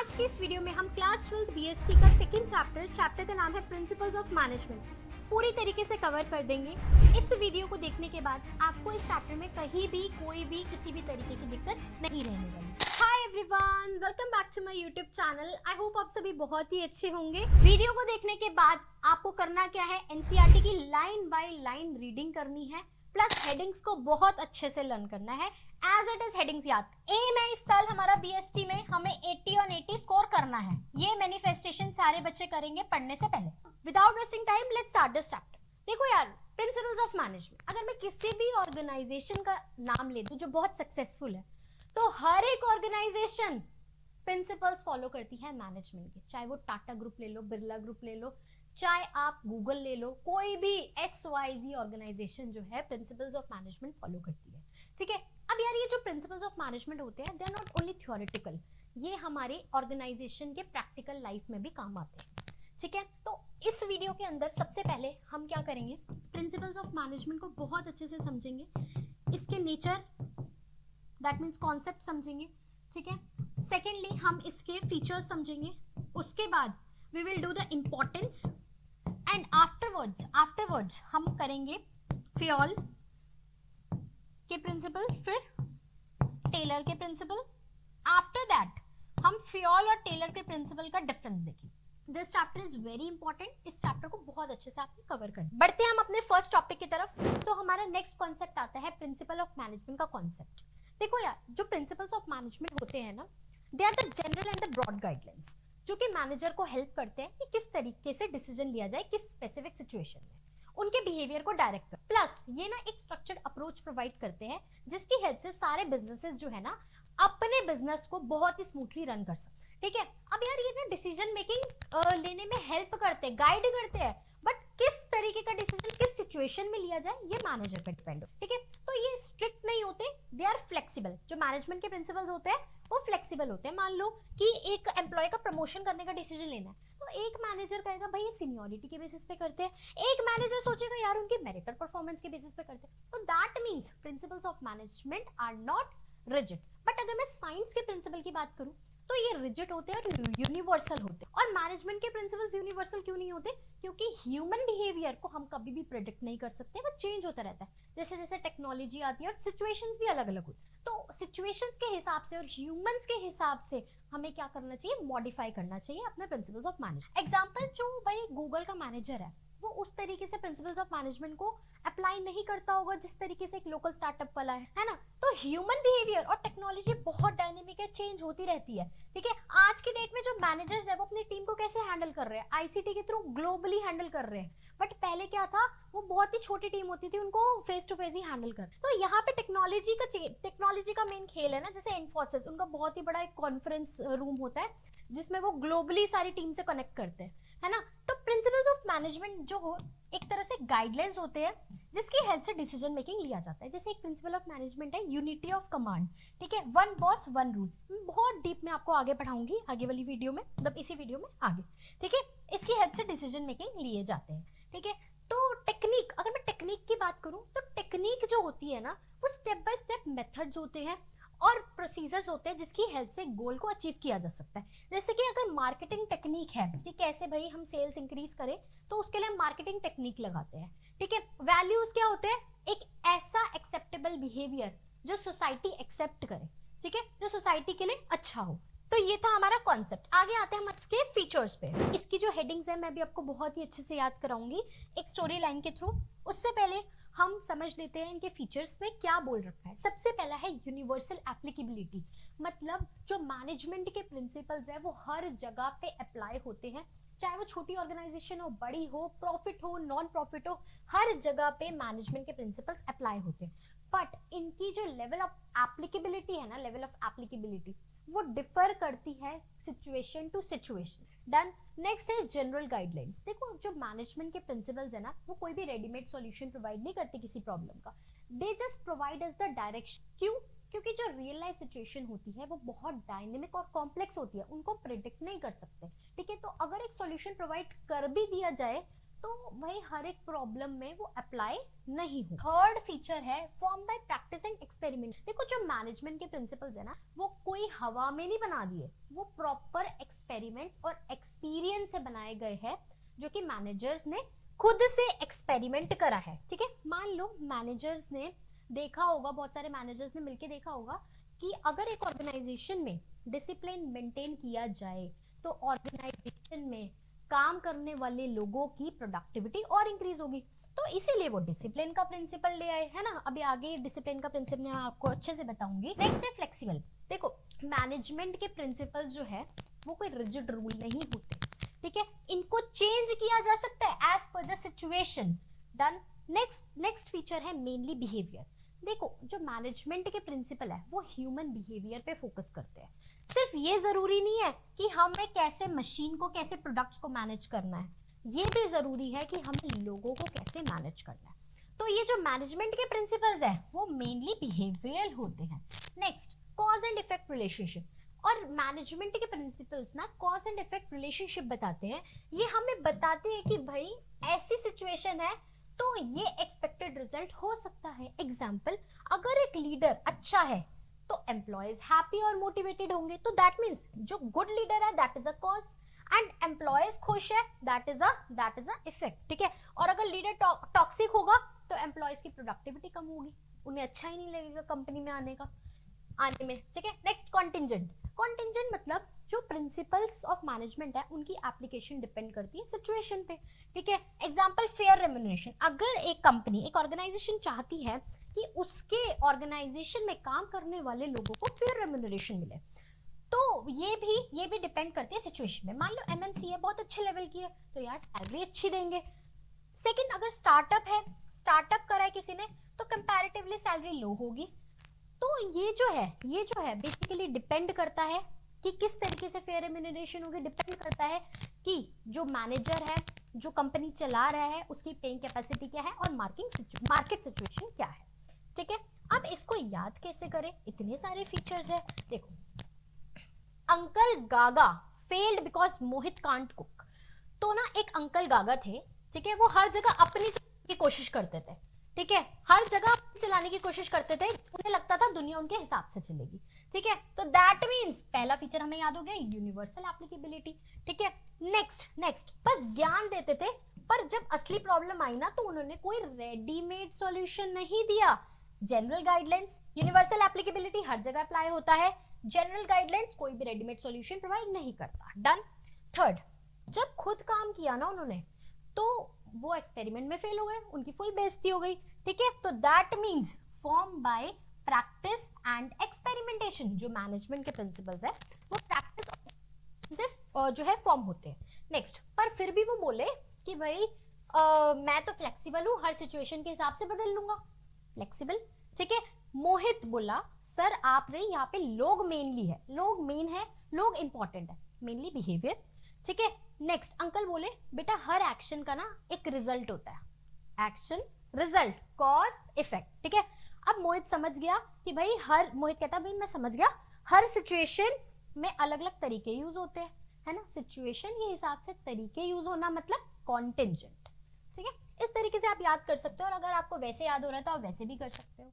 आज के इस वीडियो में हम क्लास 12 बीएसटी का सेकंड चैप्टर का नाम है प्रिंसिपल्स ऑफ मैनेजमेंट, पूरी तरीके से कवर कर देंगे। इस वीडियो को देखने के बाद आपको इस चैप्टर में कहीं भी कोई भी किसी भी तरीके की दिक्कत नहीं रहने वाली। Hi everyone, welcome back to my YouTube channel. I hope आप सभी बहुत ही अच्छे होंगे। वीडियो को देखने के बाद आपको करना क्या है, एनसीईआरटी की लाइन बाय लाइन रीडिंग करनी है, प्लस हेडिंग्स को बहुत अच्छे से लर्न करना है। एज इट इज हेडिंग्स याद। एम है इस साल हमारा बीएसटी में हमें 80 ऑन 80 स्कोर करना है। ये मैनिफेस्टेशन सारे बच्चे करेंगे पढ़ने से पहले। Without wasting time let's start this chapter. देखो यार, प्रिंसिपल्स ऑफ मैनेजमेंट, अगर मैं किसी भी ऑर्गेनाइजेशन का नाम ले दूं जो बहुत सक्सेसफुल है, तो हर एक ऑर्गेनाइजेशन प्रिंसिपल्स फॉलो करती है मैनेजमेंट के। चाहे वो टाटा ग्रुप ले लो, बिरला ग्रुप ले लो, चाहे आप गूगल ले लो, कोई भी XYZ ऑर्गेनाइजेशन जो है प्रिंसिपल्स ऑफ मैनेजमेंट फॉलो करती है। ठीक है, अब यार ये जो प्रिंसिपल्स ऑफ मैनेजमेंट होते हैं, they are not only theoretical, ये हमारे ऑर्गेनाइजेशन के प्रैक्टिकल लाइफ में भी काम आते हैं। ठीक है, तो इस वीडियो के अंदर सबसे पहले हम क्या करेंगे, प्रिंसिपल्स ऑफ मैनेजमेंट को बहुत अच्छे से समझेंगे, इसके नेचर दैट मीन्स कॉन्सेप्ट समझेंगे। ठीक है, सेकेंडली हम इसके फीचर्स समझेंगे, उसके बाद we will do the importance and afterwards हम करेंगे फ्योल के प्रिंसिपल, फिर टेलर के प्रिंसिपल। आफ्टर दैट हम फ्योल और टेलर के प्रिंसिपल का डिफरेंस देखेंगे। This chapter is very important, इस चैप्टर को बहुत अच्छे से आपने कवर करना। बढ़ते हैं हम अपने फर्स्ट टॉपिक की तरफ। तो हमारा नेक्स्ट कॉन्सेप्ट आता है प्रिंसिपल ऑफ मैनेजमेंट का कॉन्सेप्ट। देखो यार, जो प्रिंसिपल्स ऑफ मैनेजमेंट होते हैं ना, they are the general and the broad guidelines, जो कि मैनेजर को हेल्प करते हैं कि किस तरीके से डिसीजन लिया जाए किस स्पेसिफिक सिचुएशन में, उनके बिहेवियर को डायरेक्ट कर। प्लस ये ना एक स्ट्रक्चर्ड अप्रोच प्रोवाइड करते हैं, जिसकी हेल्प से सारे बिजनेसेस जो है ना अपने बिजनेस को बहुत ही स्मूथली रन कर सकते हैं। ठीक है, अब यार ये ना डिसीजन मेकिंग लेने में हेल्प करते हैं, गाइड करते हैं, बट किस तरीके का डिसीजन किस सिचुएशन में लिया जाए ये मैनेजर पे डिपेंड हो। ठीक है, तो ये स्ट्रिक्ट नहीं होते, दे आर फ्लेक्सिबल। जो मैनेजमेंट के प्रिंसिपल्स होते हैं वो फ्लेक्सिबल होते हैं। मान लो कि एक एम्प्लॉय का प्रमोशन करने का डिसीजन लेना है, तो एक मैनेजर कहेगा भाई ये सीनियरिटी के बेसिस पे करते हैं, एक मैनेजर सोचेगा यार उनके मेरिट और परफॉर्मेंस के बेसिस पे करते हैं। तो that means principles of management are not rigid. But अगर मैं साइंस के प्रिंसिपल की बात करूं तो ये रिजिड होते हैं और यूनिवर्सल होते हैं। और मैनेजमेंट के प्रिंसिपल्स यूनिवर्सल क्यों नहीं होते? क्योंकि ह्यूमन बिहेवियर को हम कभी भी प्रेडिक्ट नहीं कर सकते, वो चेंज होता रहता है। जैसे जैसे टेक्नोलॉजी आती है और सिचुएशंस भी अलग अलग होती है, तो सिचुएशंस के हिसाब से और ह्यूमंस के हिसाब से हमें क्या करना चाहिए, मॉडिफाई करना चाहिए अपने प्रिंसिपल्स ऑफ मैनेजमेंट। एग्जांपल, जो भाई गूगल का मैनेजर है वो उस तरीके से प्रिंसिपल्स ऑफ मैनेजमेंट को अप्लाई नहीं करता होगा जिस तरीके से एक लोकल स्टार्टअप वाला है ना। तो ह्यूमन बिहेवियर और टेक्नोलॉजी बहुत डायनेमिक है, चेंज होती रहती है। ठीक है, आज की डेट में जो मैनेजर्स है वो अपनी टीम को कैसे हैंडल कर रहे हैं, आईसीटी के थ्रू ग्लोबली हैंडल कर रहे हैं। बट पहले क्या था, वो बहुत ही छोटी टीम होती थी, उनको फेस टू फेस ही हैंडल कर। तो यहाँ पे टेक्नोलॉजी का मेन खेल है ना। जैसे इन्फोसिस, उनका बहुत ही बड़ा एक कॉन्फ्रेंस रूम होता है जिसमें वो ग्लोबली सारी टीम से कनेक्ट करते हैं, है ना। तो प्रिंसिपल्स ऑफ मैनेजमेंट जो हो एक तरह से गाइडलाइंस होते हैं जिसकी हेल्प से डिसीजन मेकिंग लिया जाता है। जैसे एक प्रिंसिपल ऑफ मैनेजमेंट है यूनिटी ऑफ कमांड। ठीक है, वन बॉस वन रूल। बहुत डीप में आपको आगे पढ़ाऊंगी, आगे वाली वीडियो में, मतलब इसी वीडियो में आगे। ठीक है, इसकी हेल्प से डिसीजन मेकिंग लिए जाते हैं। ठीक है, तो टेक्निक, अगर मैं टेक्निक की बात करूं तो टेक्निक जो होती है ना वो स्टेप बाय स्टेप मेथड्स होते हैं और प्रोसीजर्स होते हैं जिसकी हेल्प से गोल को अचीव किया जा सकता है। जैसे कि अगर मार्केटिंग टेक्निक है कि कैसे भाई हम सेल्स इंक्रीज करें, तो उसके लिए मार्केटिंग टेक्निक लगाते हैं। ठीक है, वैल्यूज क्या होते हैं, एक ऐसा एक्सेप्टेबल बिहेवियर जो सोसाइटी एक्सेप्ट करे, ठीक है, जो सोसाइटी के लिए अच्छा हो। तो ये था हमारा कॉन्सेप्ट। आगे आते हैं हम इसके फीचर्स पे। इसकी जो हेडिंग्स है मैं भी आपको बहुत ही अच्छे से याद कराऊंगी एक स्टोरी लाइन के थ्रू। उससे पहले हम समझ लेते हैं इनके फीचर्स में क्या बोल रखा है। सबसे पहला है यूनिवर्सल एप्लीकेबिलिटी, मतलब जो मैनेजमेंट के प्रिंसिपल्स है वो हर जगह पे अप्लाई होते हैं, चाहे वो छोटी ऑर्गेनाइजेशन हो, बड़ी हो, प्रॉफिट हो, नॉन प्रॉफिट हो, हर जगह पे मैनेजमेंट के प्रिंसिपल्स अप्लाई होते हैं। बट इनकी जो लेवल ऑफ एप्लीकेबिलिटी है ना, लेवल ऑफ एप्लीकेबिलिटी वो डिफर करती है situation to situation. Done. Next है जनरल गाइडलाइंस। देखो, जो मैनेजमेंट के प्रिंसिपल्स है ना वो कोई भी रेडीमेड सॉल्यूशन प्रोवाइड नहीं करते किसी प्रॉब्लम का, they just provide us the direction. क्यों? क्योंकि जो रियल लाइफ सिचुएशन होती है वो बहुत डायनेमिक और कॉम्प्लेक्स होती है, उनको प्रिडिक्ट नहीं कर सकते। ठीक है, तो अगर एक सॉल्यूशन प्रोवाइड कर भी दिया जाए तो वही हर एक प्रॉब्लम में वो अप्लाई नहीं हो। थर्ड फीचर है form by practice and experiment. देखो, जो मैनेजमेंट के प्रिंसिपल्स है ना वो कोई हवा में नहीं बना दिए, वो प्रॉपर एक्सपेरिमेंट्स और एक्सपीरियंस से बनाए गए हैं, जो कि मैनेजर्स ने खुद से एक्सपेरिमेंट करा है। ठीक है, मान लो मैनेजर्स ने देखा होगा, बहुत सारे मैनेजर्स ने मिलकर देखा होगा कि अगर एक ऑर्गेनाइजेशन में डिसिप्लिन मेंटेन किया जाए तो ऑर्गेनाइजेशन में काम करने वाले लोगों की प्रोडक्टिविटी और इंक्रीज होगी। तो इसीलिए वो डिसिप्लिन का प्रिंसिपल ले आए, है ना। अभी आगे डिसिप्लिन का प्रिंसिपल मैं आपको अच्छे से बताऊंगी। नेक्स्ट है फ्लेक्सिबल। देखो, मैनेजमेंट के प्रिंसिपल्स जो है वो कोई रिजिड रूल नहीं होते, ठीक है, इनको चेंज किया जा सकता है as per the situation. Done. Next feature है मेनली बिहेवियर। देखो, जो मैनेजमेंट के प्रिंसिपल है वो ह्यूमन बिहेवियर पे फोकस करते हैं। सिर्फ ये जरूरी नहीं है कि हमें कैसे मशीन को, कैसे प्रोडक्ट्स को मैनेज करना है, ये भी जरूरी है कि हमें लोगों को कैसे मैनेज करना है। तो ये जो मैनेजमेंट के प्रिंसिपल्स है वो मेनली बिहेवियरल होते हैं। Next, cause and effect relationship. और मैनेजमेंट के प्रिंसिपल्स ना कॉज एंड इफेक्ट रिलेशनशिप बताते हैं। ये हमें बताते हैं कि भाई ऐसी सिचुएशन है तो ये एक्सपेक्टेड रिजल्ट हो सकता है। एग्जाम्पल, अगर एक लीडर अच्छा है तो एम्प्लॉयज हैप्पी और मोटिवेटेड होंगे, तो दैट मीन्स जो गुड लीडर है that is a cause, and employees खुश है दैट इज अ इफेक्ट। ठीक है, और अगर लीडर टॉक्सिक होगा तो एम्प्लॉयज की प्रोडक्टिविटी कम होगी, उन्हें अच्छा ही नहीं लगेगा कंपनी में आने में। ठीक है, नेक्स्ट कॉन्टिंजेंट। कॉन्टिंजेंट मतलब जो प्रिंसिपल्स ऑफ मैनेजमेंट है उनकी एप्लीकेशन डिपेंड करती है सिचुएशन पे। ठीक है, एग्जांपल फेयर रेम्यूनरेशन। अगर एक कंपनी, एक ऑर्गेनाइजेशन चाहती है कि उसके ऑर्गेनाइजेशन में काम करने वाले लोगों को फेयर रेम्यूनरेशन मिले, तो ये भी डिपेंड करती है सिचुएशन में। मान लो एमएनसी है, बहुत अच्छे लेवल की है, तो यार सैलरी अच्छी देंगे। सेकंड, अगर स्टार्टअप है, स्टार्टअप करा है किसी ने, तो कंपैरेटिवली सैलरी लो होगी। तो ये जो है बेसिकली डिपेंड करता है कि किस तरीके से फेयर रेम्यूनरेशन होगी। डिपेंड करता है कि जो मैनेजर है, जो कंपनी चला रहा है, उसकी पेइंग कैपेसिटी क्या है और मार्केट सिचुएशन क्या है। ठीक है, अब इसको याद कैसे करें, इतने सारे फीचर्स है। देखो, uncle Gaga failed because Mohit can't cook. तो ना एक अंकल गागा थे, ठीक है, वो हर जगह अपनी की कोशिश करते थे। ठीक है, हर जगह चलाने की कोशिश करते थे, उन्हें लगता था दुनिया उनके हिसाब से चलेगी। ठीक है, तो दैट मींस पहला फीचर हमें याद हो गया, यूनिवर्सल एप्लीकेबिलिटी। ठीक है, नेक्स्ट बस ज्ञान देते थे, पर जब असली प्रॉब्लम आई ना तो उन्होंने कोई रेडीमेड सॉल्यूशन नहीं दिया। जनरल गाइडलाइंस, यूनिवर्सल एप्लीकेबिलिटी हर जगह अप्लाई होता है, जनरल गाइडलाइंस कोई भी रेडीमेड सॉल्यूशन प्रोवाइड नहीं करता। डन। थर्ड, जब खुद काम किया ना उन्होंने तो वो एक्सपेरिमेंट में फेल हो गए, उनकी फुल बेइज्जती हो गई। ठीक है, तो that means form by practice and experimentation. जो मैनेजमेंट के प्रिंसिपल्स है वो प्रैक्टिस से जो है फॉर्म होते हैं। नेक्स्ट, पर फिर भी वो बोले कि भाई मैं तो फ्लेक्सिबल हूँ, हर सिचुएशन के हिसाब से बदल लूंगा। फ्लेक्सिबल। ठीक है, मोहित बोला सर आप नहीं, यहाँ पे लोग मेनली है, लोग मेन है, लोग इंपॉर्टेंट है, मेनली बिहेवियर। ठीक है, नेक्स्ट, अंकल बोले बेटा हर एक्शन का ना एक रिजल्ट होता है, एक्शन रिजल्ट कॉज इफेक्ट। ठीक है, अब मोहित समझ गया कि भाई मोहित कहता भाई मैं समझ गया, हर सिचुएशन में अलग अलग तरीके यूज होते हैं, है ना। सिचुएशन के हिसाब से तरीके यूज होना मतलब कॉन्टिंजेंट। ठीक है, इस तरीके से आप याद कर सकते हो, और अगर आपको वैसे याद हो रहा है तो आप वैसे भी कर सकते हो।